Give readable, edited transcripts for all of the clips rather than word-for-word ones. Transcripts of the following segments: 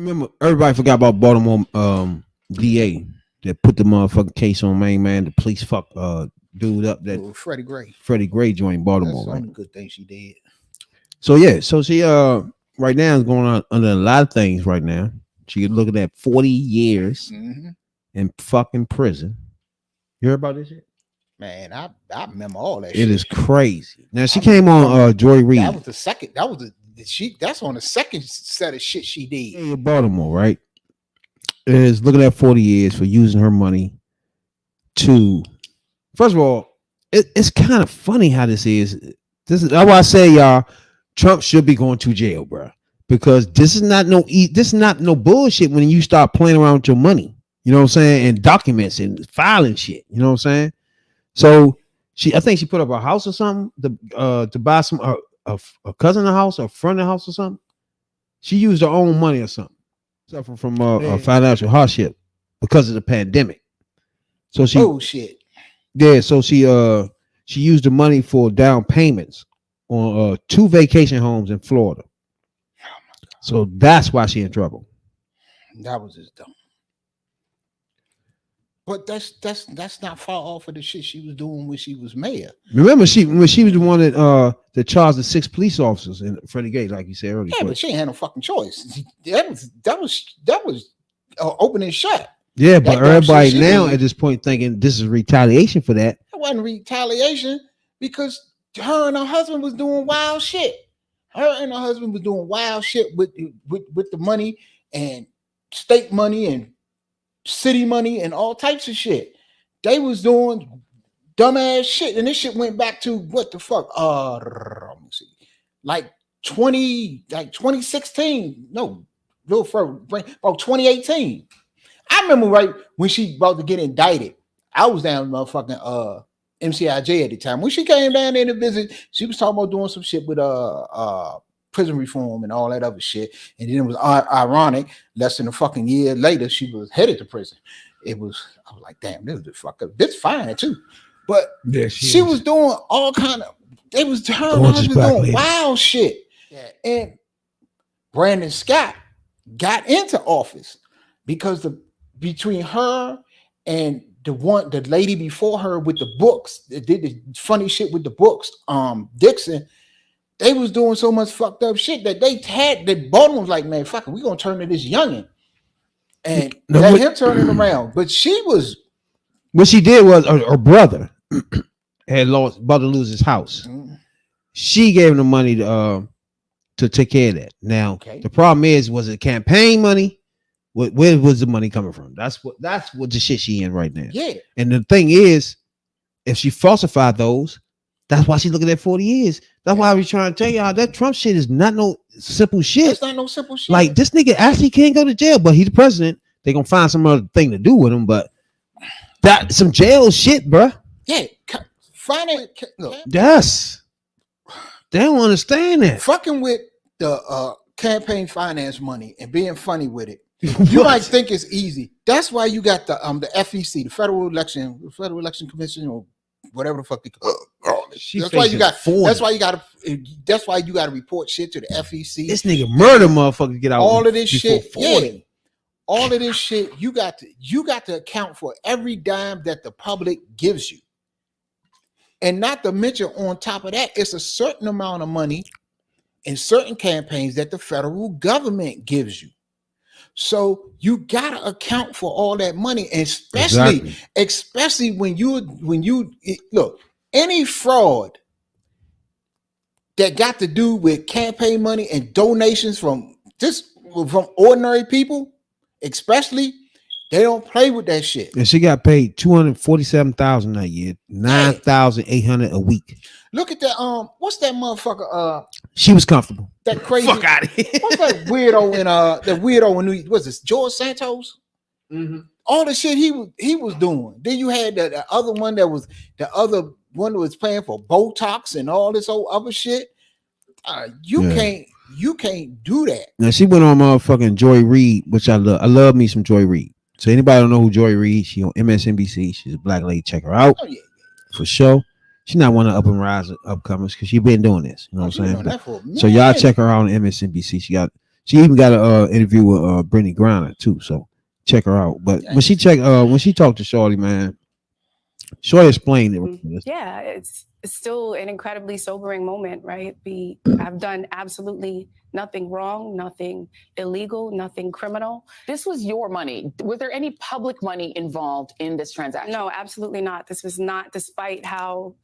remember everybody forgot about Baltimore DA that put the motherfucking case on main man. The police dude up that Freddie Gray joined Baltimore. That's the right? only good thing she did. So yeah, so she right now is going on under a lot of things right now. She looking at 40 years in fucking prison. You heard about this shit? Man, I remember all that It shit. is crazy. Now she came on Joy Reid. That was the second. That was that's on the second set of shit she did. In Baltimore, right? Is looking at 40 years for using her money to. First of all, it's kind of funny how this is. That's why I say, y'all, Trump should be going to jail, bro. Because this is not no bullshit when you start playing around with your money. You know what I'm saying? And documents and filing shit. You know what I'm saying? So I think she put up a house or something to buy some a cousin a house or a friend a house or something. She used her own money or something, suffering from a financial hardship because of the pandemic. So shit. Yeah, so she used the money for down payments on 2 vacation homes in Florida. So that's why she in trouble. That was just dumb. But that's not far off of the shit she was doing when she was mayor. Remember, when she was the one that charged the 6 police officers in Freddie Gate, like you said earlier. Yeah, but she ain't had no fucking choice. That was open and shut. Yeah, but everybody now at this point thinking this is retaliation for that. It wasn't retaliation because her and her husband was doing wild shit. Her and her husband was doing wild shit with the money and state money and city money and all types of shit. They was doing dumbass shit, and this shit went back to what the fuck? Let me see, like 2016. No, little further, about 2018. I remember right when she about to get indicted. I was down in motherfucking MCIJ at the time. When she came down there to visit, she was talking about doing some shit with prison reform and all that other shit. And then it was ironic. Less than a fucking year later, she was headed to prison. I was like, damn, this is the fuck up. This fine too. But yeah, she was doing all kind of. It was her and her doing wild shit. Yeah. And Brandon Scott got into office because between her and the lady before her with the books that did the funny shit with the books, Dixon, they was doing so much fucked up shit that the Baltimore was like, man, fuck it, we gonna turn to this youngin' and let him turn it around. But what she did was her brother had about to lose his house. Mm-hmm. She gave him the money to take care of that. Now the problem was it campaign money? Where was the money coming from? That's what the shit she in right now. Yeah. And the thing is, if she falsified those, that's why she's looking at 40 years. That's why I was trying to tell y'all that Trump shit is not no simple shit. It's not no simple shit. Like this nigga actually can't go to jail, but he's the president. They gonna find some other thing to do with him, but that some jail shit, bruh. Yeah. Yes. They don't understand that. Fucking with the campaign finance money and being funny with it. You might think it's easy. That's why you got the FEC, the Federal Election Commission, or whatever the fuck they call it. That's why you got. 40. That's why you got to report shit to the FEC. This nigga murder motherfuckers get out. All of this shit. 40. Yeah. All of this shit. You got to account for every dime that the public gives you, and not to mention on top of that, it's a certain amount of money in certain campaigns that the federal government gives you. So you gotta account for all that money, and especially when you look, any fraud that got to do with campaign money and donations from ordinary people, especially, they don't play with that shit. And she got paid $247,000 that year, $9,800 a week. Look at that. What's that motherfucker? She was comfortable. That crazy. Fuck out of here. What's that weirdo in New York? Was this George Santos? Mm-hmm. All the shit he was doing. Then you had the other one that was paying for Botox and all this old other shit. You can't do that. Now she went on motherfucking Joy Reid, which I love. I love me some Joy Reid. So anybody don't know who Joy Reid? She on MSNBC. She's a black lady. Check her out. Oh, yeah. For sure. She's not one of up and rise upcomers because she's been doing this. You know what I'm saying? So y'all check her out on MSNBC. She even got an interview with Brittany Griner too. So check her out. But when she talked to Shorty, man, Shorty explained it. Yeah, it's still an incredibly sobering moment, right? I've done absolutely nothing wrong, nothing illegal, nothing criminal. This was your money. Was there any public money involved in this transaction? No, absolutely not. This was not, despite how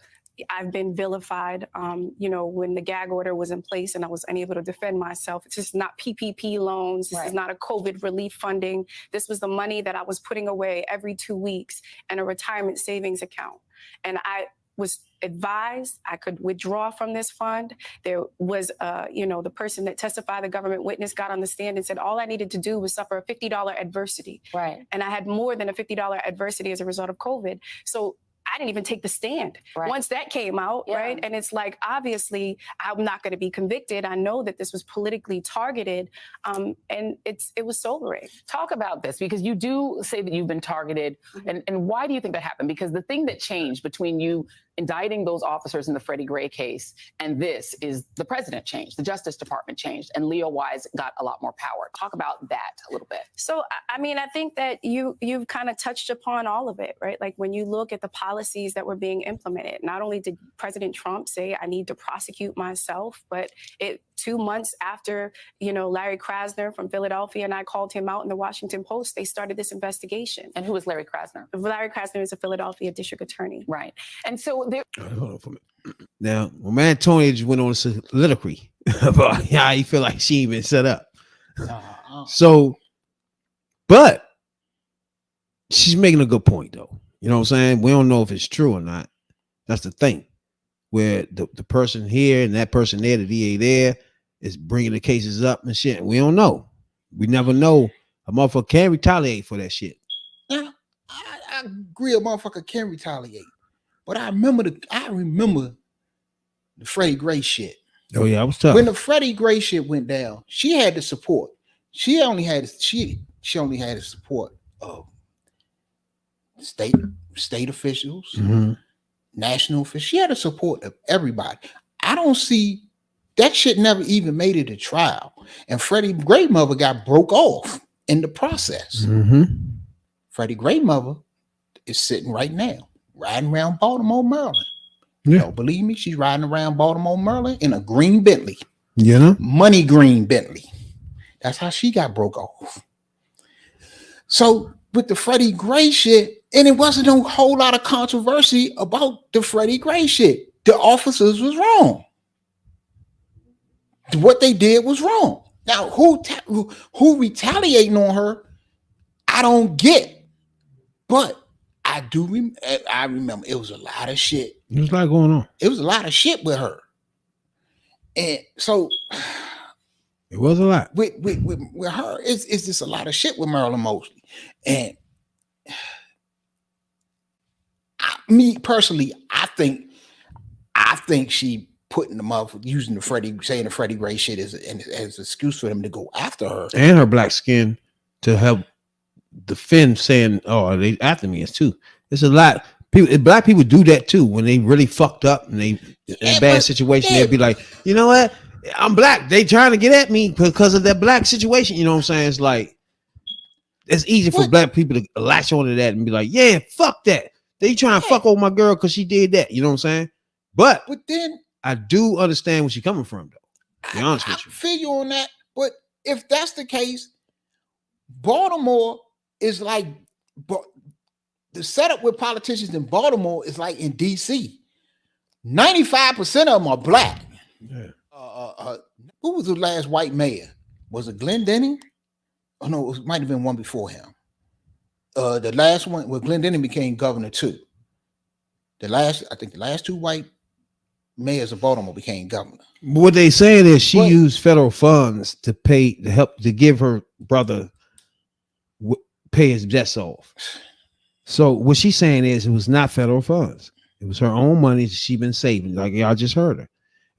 I've been vilified, when the gag order was in place and I was unable to defend myself. It's just not PPP loans. This is not a COVID relief funding. This was the money that I was putting away every 2 weeks in a retirement savings account. And I was advised I could withdraw from this fund. There was, the person that testified, the government witness, got on the stand and said all I needed to do was suffer a $50 adversity. Right. And I had more than a $50 adversity as a result of COVID. So I didn't even take the stand once that came out, right? And it's like, obviously, I'm not going to be convicted. I know that this was politically targeted, and it was sobering. Talk about this, because you do say that you've been targeted, and why do you think that happened? Because the thing that changed between you indicting those officers in the Freddie Gray case and this is the president changed, the Justice Department changed, and Leo Wise got a lot more power. Talk about that a little bit. So, I mean, I think that you've kind of touched upon all of it, right? Like when you look at the policies that were being implemented, not only did President Trump say I need to prosecute myself, but 2 months after, Larry Krasner from Philadelphia and I called him out in the Washington Post, they started this investigation. And who is Larry Krasner? Larry Krasner is a Philadelphia district attorney. Right. And so hold on for a minute. Now, my man Tony just went on a soliloquy about how he feel like she ain't been set up. So, but she's making a good point though. You know what I'm saying? We don't know if it's true or not. That's the thing. Where the person here and that person there, the DA there, is bringing the cases up and shit. We don't know. We never know. A motherfucker can retaliate for that shit. Yeah, I agree. A motherfucker can retaliate. But I remember the Freddie Gray shit. Oh yeah, I was tough. When the Freddie Gray shit went down, she had the support. She only had the support of state officials, national officials. She had the support of everybody. I don't see that shit never even made it to trial. And Freddie Gray mother got broke off in the process. Freddie Gray mother is sitting right now, riding around Baltimore, Maryland. You don't believe me? She's riding around Baltimore, Maryland in a green Bentley. Money green Bentley. That's how she got broke off. So with the Freddie Gray shit, and it wasn't a whole lot of controversy about the Freddie Gray shit. The officers was wrong. What they did was wrong. Now, who retaliating on her, I don't get. But I do. I remember it was a lot of shit. It was a lot going on. It was a lot of shit with her, and so it was a lot with her. It's just a lot of shit with Marilyn Mosley, and me personally, I think she putting them up, using the Freddie Gray shit as an excuse for them to go after her and her black skin to help defend, saying, "Oh, they after me." It's too. It's a lot. Black people do that too when they really fucked up and they in a bad situation. They'd be like, "You know what? I'm black. They trying to get at me because of that black situation." You know what I'm saying? It's like it's easy for black people to latch onto that and be like, "Yeah, fuck that. They trying to fuck over my girl because she did that." You know what I'm saying? But then I do understand where she's coming from, though. To be honest with you, I feel you on that. But if that's the case, Baltimore is like, the setup with politicians in Baltimore is like in DC. 95% of them are black. Yeah. Who was the last white mayor? Was it Glenn Denning? Oh no, it might have been one before him. The last one, well, Glenn Denning became governor too. I think the last two white mayors of Baltimore became governor. What they saying is she used federal funds to give her brother pay his debts off. So what she's saying is it was not federal funds. It was her own money she been saving. Like y'all just heard her.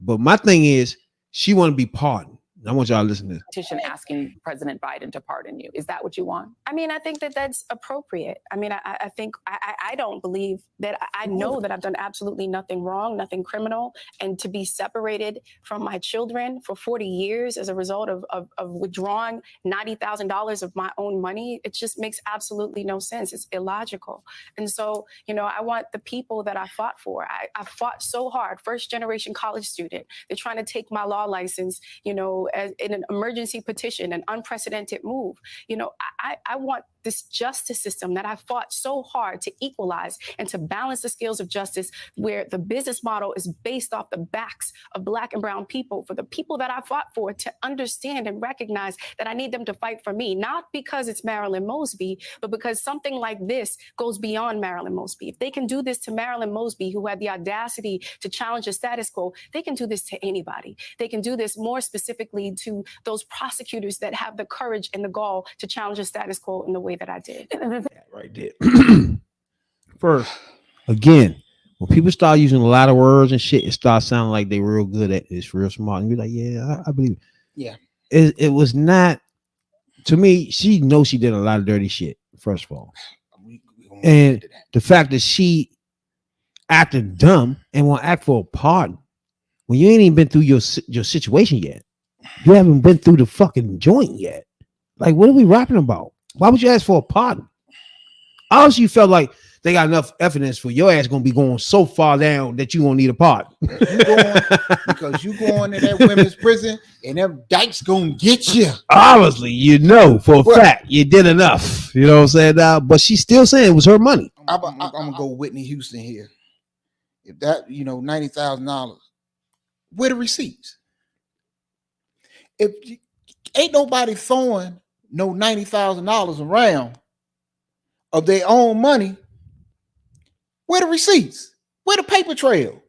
But my thing is she want to be pardoned. I want y'all to listen to this. Petition asking President Biden to pardon you. Is that what you want? I mean, I think that that's appropriate. I mean, I think I don't believe that. I know that I've done absolutely nothing wrong, nothing criminal, and to be separated from my children for 40 years as a result of withdrawing $90,000 of my own money, it just makes absolutely no sense. It's illogical. And so, you know, I want the people that I fought for. I fought so hard, first generation college student. They're trying to take my law license, you know, as in an emergency petition, an unprecedented move. You know, I want this justice system that I fought so hard to equalize and to balance the scales of justice, where the business model is based off the backs of Black and brown people, for the people that I fought for to understand and recognize that I need them to fight for me, not because it's Marilyn Mosby, but because something like this goes beyond Marilyn Mosby. If they can do this to Marilyn Mosby, who had the audacity to challenge the status quo, they can do this to anybody. They can do this more specifically to those prosecutors that have the courage and the gall to challenge the status quo in the way that I did. Right there. First, again, when people start using a lot of words and shit, it starts sounding like they real good at this, real smart. And you're like, yeah, I believe it. Yeah. It was not, to me, she knows she did a lot of dirty shit, first of all. And the fact that she acted dumb and want to act for a pardon when you ain't even been through your situation yet. You haven't been through the fucking joint yet. Like, what are we rapping about? Why would you ask for a pardon? Obviously, you felt like they got enough evidence for your ass gonna be going so far down that you gonna need a pardon. Because you going to that women's prison and them dykes gonna get you. Obviously, you know for a fact you did enough. You know what I'm saying? But she's still saying it was her money. I'm gonna go Whitney Houston here. If that, you know, $90,000, where the receipts? If ain't nobody throwing no $90,000 around of their own money, where the receipts? Where the paper trail?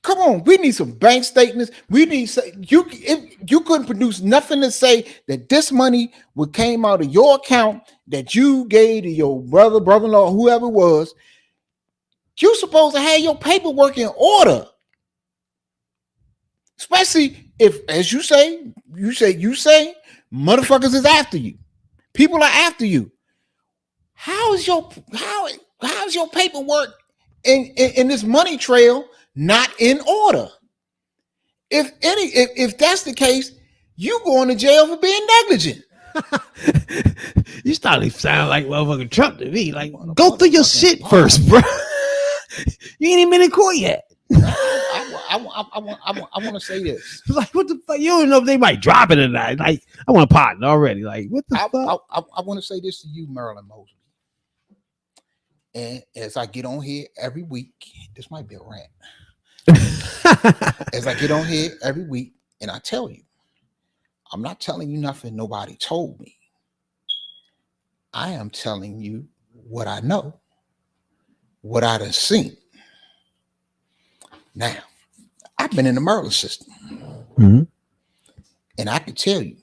Come on, we need some bank statements. We need if you couldn't produce nothing to say that this money would came out of your account that you gave to your brother-in-law, whoever it was. You supposed to have your paperwork in order. Especially if, as you say, motherfuckers is after you. People are after you. How's your paperwork in this money trail not in order? If that's the case, you going to jail for being negligent. You starting to sound like motherfucking Trump to me. Like, go through your shit first, bro. You ain't even been in court yet. I want to say this. Like, what the fuck? You don't know if they might drop it or not. Like, I want a partner already. Like, what the fuck? I want to say this to you, Marilyn Mosby. And as I get on here every week, this might be a rant. As I get on here every week, and I tell you, I'm not telling you nothing nobody told me. I am telling you what I know, what I done seen. Now, I've been in the Maryland system. Mm-hmm. And I can tell you,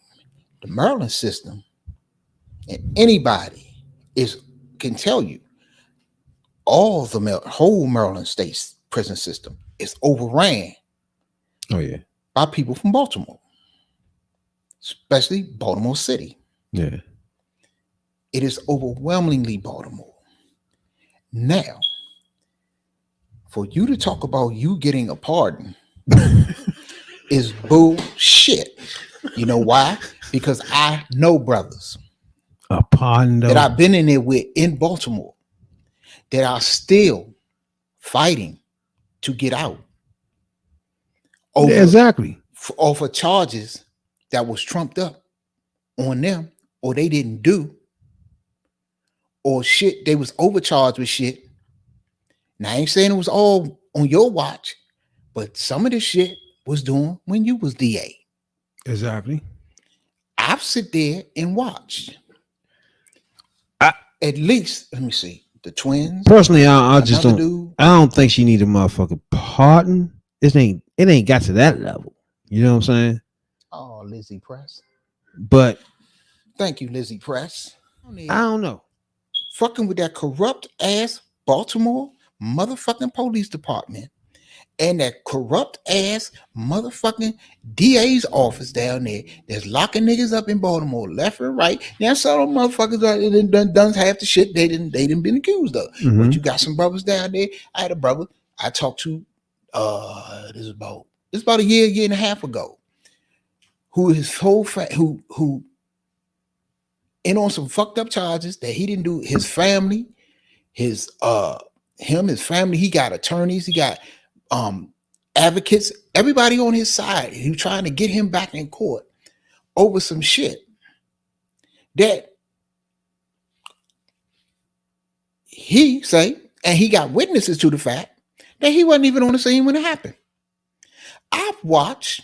the Maryland system, and anybody can tell you, all the whole Maryland state prison system is overran. Oh yeah, by people from Baltimore, especially Baltimore City. Yeah, it is overwhelmingly Baltimore. Now, for you to talk about you getting a pardon is bullshit. You know why? Because I know brothers a pardon that I've been in there with in Baltimore that are still fighting to get out. Exactly. For charges that was trumped up on them, or they didn't do, or shit, they was overcharged with shit. Now I ain't saying it was all on your watch, but some of this shit was doing when you was DA. Exactly. I've sit there and watched. At least, let me see, the twins. Personally, I just don't. I don't think she need a motherfucking pardon. It ain't got to that level. You know what I'm saying? Oh, Lizzie Press. But thank you, Lizzie Press. I don't know. Fucking with that corrupt ass Baltimore motherfucking police department and that corrupt ass motherfucking DA's office down there that's locking niggas up in Baltimore left and right. Now some of them motherfuckers done half the shit they didn't been accused of. Mhm. But you got some brothers down there. I had a brother I talked to this is about a year and a half ago, who his whole who in on some fucked up charges that he didn't do. His family, his family, he got attorneys, he got advocates, everybody on his side. He was trying to get him back in court over some shit that he say, and he got witnesses to the fact that he wasn't even on the scene when it happened. I've watched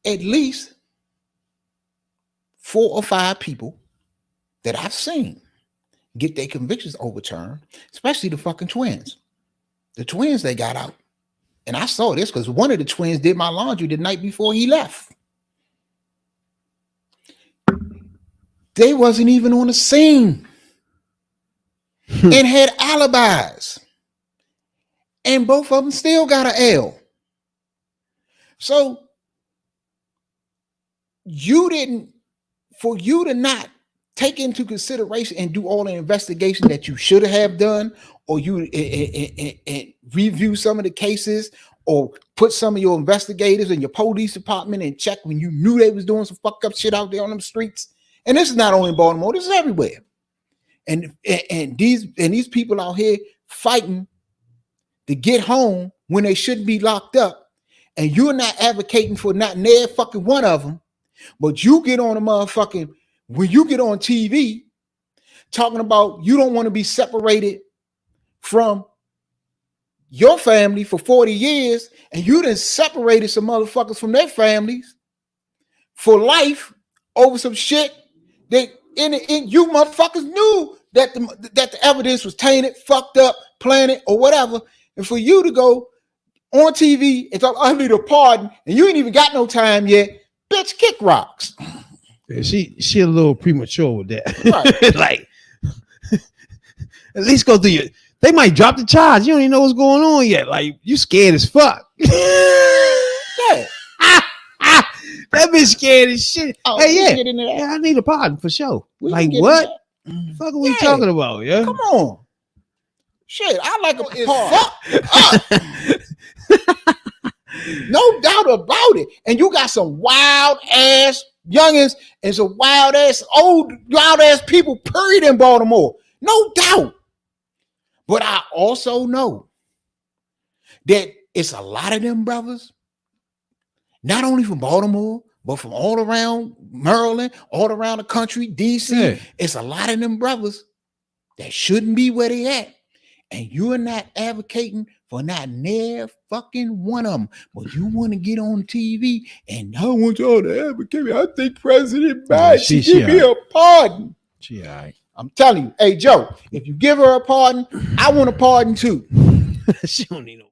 at least 4 or 5 people that I've seen get their convictions overturned, especially the fucking twins. The twins they got out. And I saw this because one of the twins did my laundry the night before he left. They wasn't even on the scene and had alibis. And both of them still got an L. So for you to not take into consideration and do all the investigation that you should have done, or you and review some of the cases, or put some of your investigators and your police department in check when you knew they was doing some fucked up shit out there on them streets. And this is not only in Baltimore, this is everywhere. And these people out here fighting to get home when they shouldn't be locked up, and you're not advocating for not near fucking one of them, but you get on a motherfucking, when you get on TV talking about you don't want to be separated from your family for 40 years, and you done separated some motherfuckers from their families for life over some shit that you motherfuckers knew that the evidence was tainted, fucked up, planted, or whatever. And for you to go on TV and talk, I need a pardon, and you ain't even got no time yet, bitch, kick rocks. Yeah, she a little premature with that. Right. Like, at least go through your. They might drop the charge. You don't even know what's going on yet. Like, you scared as fuck. Yeah. That bitch scared as shit. Oh, hey, we can get into that. yeah, I need a pardon for sure. We Like, can get what? into The fuck are we Yeah. talking about? Yeah. Come on. Shit, I like a fuck up. No doubt about it. And you got some wild ass youngins and some wild ass people, period, in Baltimore. No doubt. But I also know that it's a lot of them brothers, not only from Baltimore, but from all around Maryland, all around the country, DC. Yeah. It's a lot of them brothers that shouldn't be where they at. And you're not advocating for not near fucking one of them. But you want to get on TV and I want y'all to advocate me. I think President Biden should give me a pardon. She all right. I'm telling you, hey Joe, if you give her a pardon, I want a pardon too. She don't need no